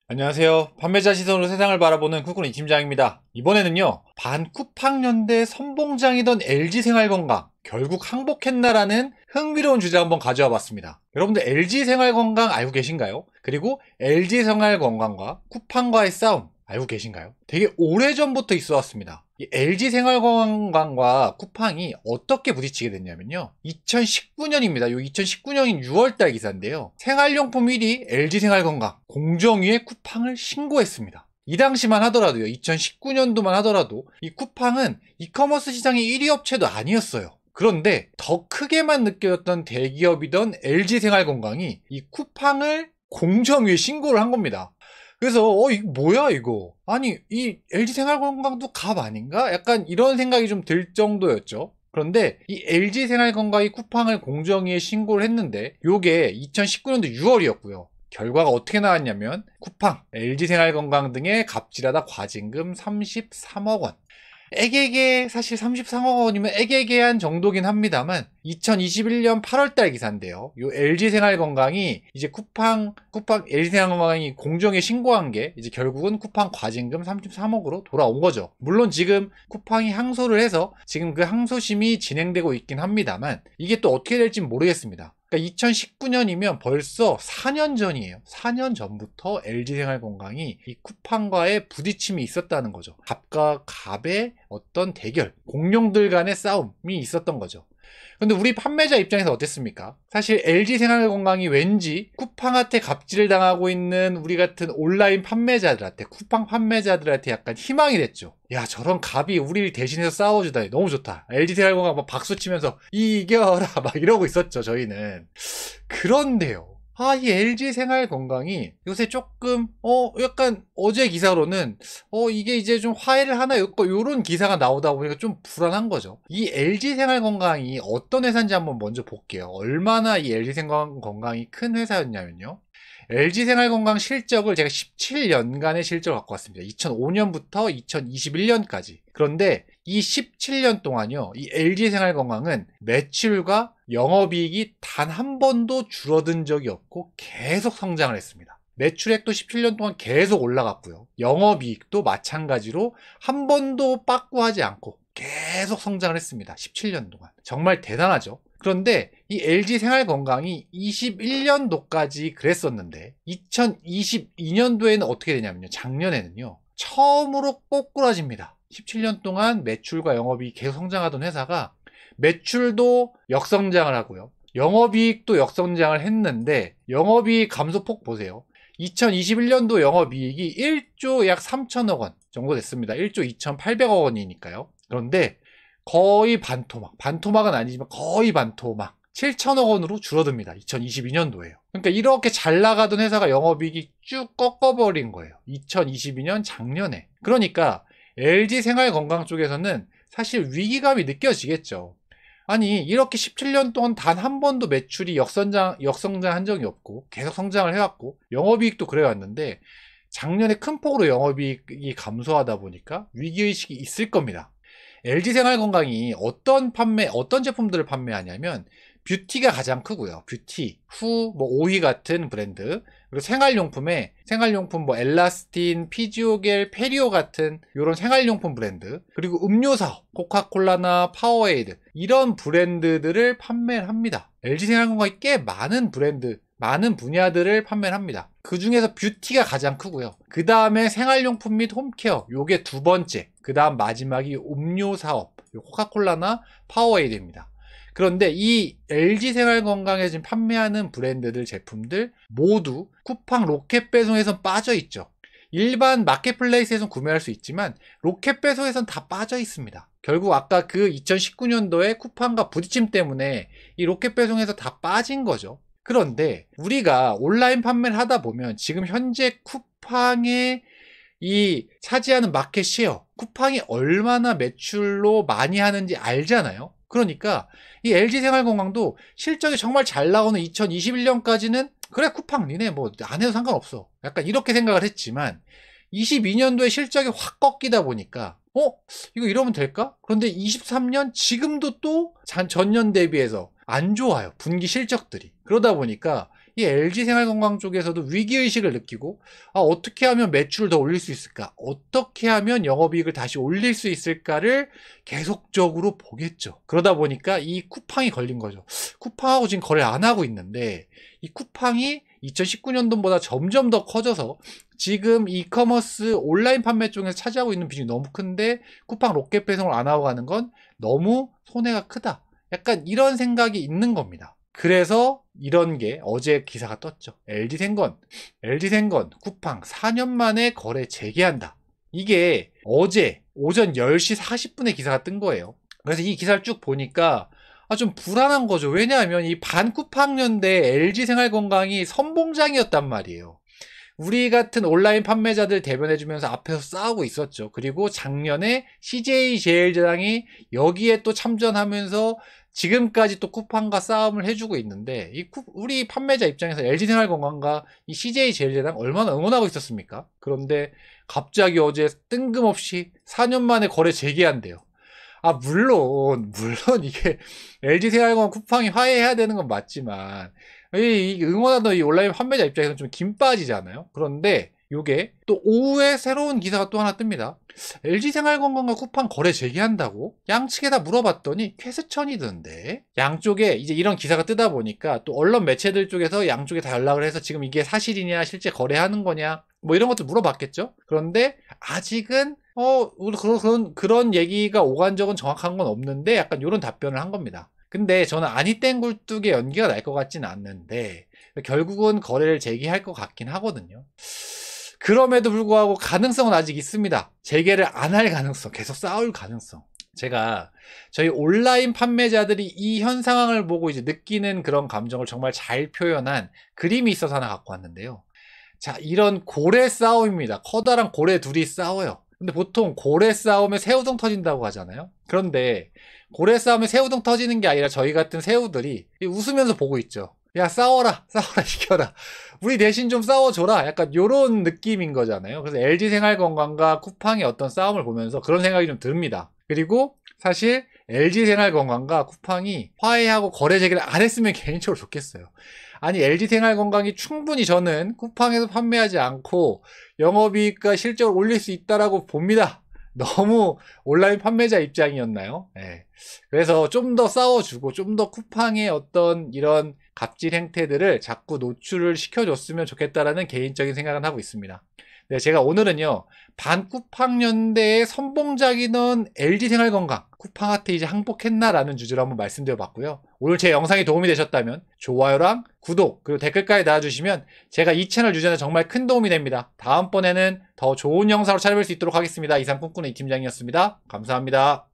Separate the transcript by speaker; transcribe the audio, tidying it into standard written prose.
Speaker 1: 안녕하세요. 판매자 시선으로 세상을 바라보는 쿠쿠니 팀장입니다. 이번에는요, 반쿠팡연대 선봉장이던 LG생활건강 결국 항복했나라는 흥미로운 주제 한번 가져와 봤습니다. 여러분들 LG생활건강 알고 계신가요? 그리고 LG생활건강과 쿠팡과의 싸움 알고 계신가요? 되게 오래전부터 있어 왔습니다. 이 LG생활건강과 쿠팡이 어떻게 부딪히게 됐냐면요, 2019년입니다. 요 2019년인 6월달 기사인데요, 생활용품 1위 LG생활건강, 공정위에 쿠팡을 신고했습니다. 이 당시만 하더라도요, 2019년도만 하더라도 이 쿠팡은 이커머스 시장의 1위 업체도 아니었어요. 그런데 더 크게만 느껴졌던 대기업이던 LG생활건강이 이 쿠팡을 공정위에 신고를 한 겁니다. 그래서 이거 뭐야 이거, 아니 이 LG생활건강도 갑 아닌가? 약간 이런 생각이 좀 들 정도였죠. 그런데 이 LG생활건강이 쿠팡을 공정위에 신고를 했는데 요게 2019년도 6월이었고요. 결과가 어떻게 나왔냐면 쿠팡, LG생활건강 등의 갑질하다 과징금 33억 원. 애개개, 사실 33억 원이면 애개개한 정도긴 합니다만 2021년 8월달 기사인데요. 요 LG생활건강이 이제 쿠팡 LG생활건강이 공정에 신고한 게 이제 결국은 쿠팡 과징금 33억으로 돌아온 거죠. 물론 지금 쿠팡이 항소를 해서 지금 그 항소심이 진행되고 있긴 합니다만 이게 또 어떻게 될지 모르겠습니다. 그러니까 2019년이면 벌써 4년 전이에요. 4년 전부터 LG생활건강이 이 쿠팡과의 부딪힘이 있었다는 거죠. 갑과 갑의 어떤 대결, 공룡들 간의 싸움이 있었던 거죠. 근데 우리 판매자 입장에서 어땠습니까? 사실 LG생활건강이 왠지 쿠팡한테 갑질을 당하고 있는 우리 같은 온라인 판매자들한테, 쿠팡 판매자들한테 약간 희망이 됐죠. 야, 저런 갑이 우리를 대신해서 싸워주다니 너무 좋다. LG생활건강 막 박수 치면서 이겨라 막 이러고 있었죠, 저희는. 그런데요, 이 LG생활건강이 요새 조금 약간 어제 기사로는 이게 이제 좀 화해를 하나 요런 기사가 나오다 보니까 좀 불안한 거죠. 이 LG생활건강이 어떤 회사인지 한번 먼저 볼게요. 얼마나 이 LG생활건강이 큰 회사였냐면요, LG생활건강 실적을 제가 17년간의 실적을 갖고 왔습니다. 2005년부터 2021년까지. 그런데 이 17년 동안요, 이 LG생활건강은 매출과 영업이익이 단 한 번도 줄어든 적이 없고 계속 성장을 했습니다. 매출액도 17년 동안 계속 올라갔고요. 영업이익도 마찬가지로 한 번도 빠꾸하지 않고 계속 성장을 했습니다. 17년 동안. 정말 대단하죠. 그런데 이 LG생활건강이 21년도까지 그랬었는데 2022년도에는 어떻게 되냐면요, 작년에는요, 처음으로 꼬꾸라집니다. 17년 동안 매출과 영업이익이 계속 성장하던 회사가 매출도 역성장을 하고요, 영업이익도 역성장을 했는데 영업이익 감소폭 보세요. 2021년도 영업이익이 1조 약 3천억 원 정도 됐습니다. 1조 2,800억 원이니까요. 그런데 거의 반토막은 아니지만 거의 반토막, 7천억 원으로 줄어듭니다. 2022년도에요. 그러니까 이렇게 잘 나가던 회사가 영업이익이 쭉 꺾어버린 거예요. 2022년 작년에. 그러니까 LG생활건강 쪽에서는 사실 위기감이 느껴지겠죠. 아니, 이렇게 17년 동안 단 한 번도 매출이 역성장한 적이 없고 계속 성장을 해왔고 영업이익도 그래왔는데 작년에 큰 폭으로 영업이익이 감소하다 보니까 위기의식이 있을 겁니다. LG생활건강이 어떤 제품들을 판매하냐면 뷰티가 가장 크고요. 뷰티, 오희 같은 브랜드, 그리고 생활용품 엘라스틴, 피지오겔, 페리오 같은 이런 생활용품 브랜드, 그리고 음료 사업, 코카콜라나 파워에이드, 이런 브랜드들을 판매를 합니다. LG생활건강이 꽤 많은 분야들을 판매를 합니다. 그 중에서 뷰티가 가장 크고요. 그 다음에 생활용품 및 홈케어, 요게 두 번째. 그 다음 마지막이 음료 사업, 코카콜라나 파워에이드입니다. 그런데 이 LG생활건강에 지금 판매하는 브랜드들 제품들 모두 쿠팡 로켓 배송에선 빠져 있죠. 일반 마켓플레이스에선 구매할 수 있지만 로켓 배송에선 다 빠져 있습니다. 결국 아까 그 2019년도에 쿠팡과 부딪힘 때문에 이 로켓 배송에서 다 빠진 거죠. 그런데 우리가 온라인 판매를 하다 보면 지금 현재 쿠팡의 이 차지하는 마켓 쉐어, 쿠팡이 얼마나 매출로 많이 하는지 알잖아요. 그러니까 이 LG생활건강도 실적이 정말 잘 나오는 2021년까지는 그래, 쿠팡 니네 뭐 안 해도 상관없어, 약간 이렇게 생각을 했지만 22년도에 실적이 확 꺾이다 보니까 이거 이러면 될까? 그런데 23년 지금도 또 전년 대비해서 안 좋아요, 분기 실적들이. 그러다 보니까 이 LG생활건강 쪽에서도 위기의식을 느끼고 어떻게 하면 매출을 더 올릴 수 있을까? 어떻게 하면 영업이익을 다시 올릴 수 있을까를 계속적으로 보겠죠. 그러다 보니까 이 쿠팡이 걸린 거죠. 쿠팡하고 지금 거래를 안 하고 있는데 이 쿠팡이 2019년도보다 점점 더 커져서 지금 이커머스 온라인 판매 쪽에서 차지하고 있는 비중이 너무 큰데 쿠팡 로켓 배송을 안 하고 가는 건 너무 손해가 크다. 약간 이런 생각이 있는 겁니다. 그래서 이런 게 어제 기사가 떴죠. LG생건 쿠팡 4년 만에 거래 재개한다. 이게 어제 오전 10시 40분에 기사가 뜬 거예요. 그래서 이 기사를 쭉 보니까 좀 불안한 거죠. 왜냐하면 이 반쿠팡연대 LG생활건강이 선봉장이었단 말이에요. 우리 같은 온라인 판매자들 대변해주면서 앞에서 싸우고 있었죠. 그리고 작년에 CJ제일제당이 여기에 또 참전하면서 지금까지 또 쿠팡과 싸움을 해주고 있는데 우리 판매자 입장에서 LG생활건강과 이 CJ제일제당 얼마나 응원하고 있었습니까? 그런데 갑자기 어제 뜬금없이 4년 만에 거래 재개한대요. 물론 이게 LG생활건강 쿠팡이 화해해야 되는 건 맞지만 이 응원하던 이 온라인 판매자 입장에서는 좀 김 빠지잖아요. 그런데 요게 또 오후에 새로운 기사가 또 하나 뜹니다. LG생활건강과 쿠팡 거래 재개한다고? 양측에 다 물어봤더니 쾌스천이던데. 양쪽에 이제 이런 기사가 뜨다 보니까 또 언론 매체들 쪽에서 양쪽에 다 연락을 해서 지금 이게 사실이냐 실제 거래하는 거냐 뭐 이런 것도 물어봤겠죠. 그런데 아직은 그런 얘기가 오간 적은 정확한 건 없는데 약간 이런 답변을 한 겁니다. 근데 저는 아니땡 굴뚝에 연기가 날 것 같지는 않는데 결국은 거래를 재개할 것 같긴 하거든요. 그럼에도 불구하고 가능성은 아직 있습니다. 재개를 안 할 가능성, 계속 싸울 가능성. 제가 저희 온라인 판매자들이 이 현 상황을 보고 이제 느끼는 그런 감정을 정말 잘 표현한 그림이 있어서 하나 갖고 왔는데요. 자, 이런 고래 싸움입니다. 커다란 고래 둘이 싸워요. 근데 보통 고래 싸움에 새우등 터진다고 하잖아요. 그런데 고래 싸움에 새우등 터지는 게 아니라 저희 같은 새우들이 웃으면서 보고 있죠. 야, 싸워라 이겨라, 우리 대신 좀 싸워줘라, 약간 요런 느낌인 거잖아요. 그래서 LG생활건강과 쿠팡의 어떤 싸움을 보면서 그런 생각이 좀 듭니다. 그리고 사실 LG생활건강과 쿠팡이 화해하고 거래 재개를 안 했으면 개인적으로 좋겠어요. 아니, LG생활건강이 충분히 저는 쿠팡에서 판매하지 않고 영업이익과 실적을 올릴 수 있다라고 봅니다. 너무 온라인 판매자 입장이었나요? 네. 그래서 좀 더 싸워주고 좀 더 쿠팡의 어떤 이런 갑질 행태들을 자꾸 노출을 시켜줬으면 좋겠다라는 개인적인 생각은 하고 있습니다. 네, 제가 오늘은요, 반쿠팡연대의 선봉작이던 LG생활건강, 쿠팡한테 이제 항복했나라는 주제로 한번 말씀드려 봤고요. 오늘 제 영상이 도움이 되셨다면 좋아요랑 구독 그리고 댓글까지 달아주시면 제가 이 채널 유지하는 정말 큰 도움이 됩니다. 다음번에는 더 좋은 영상으로 찾아뵐 수 있도록 하겠습니다. 이상 꿈꾸는 이 팀장이었습니다. 감사합니다.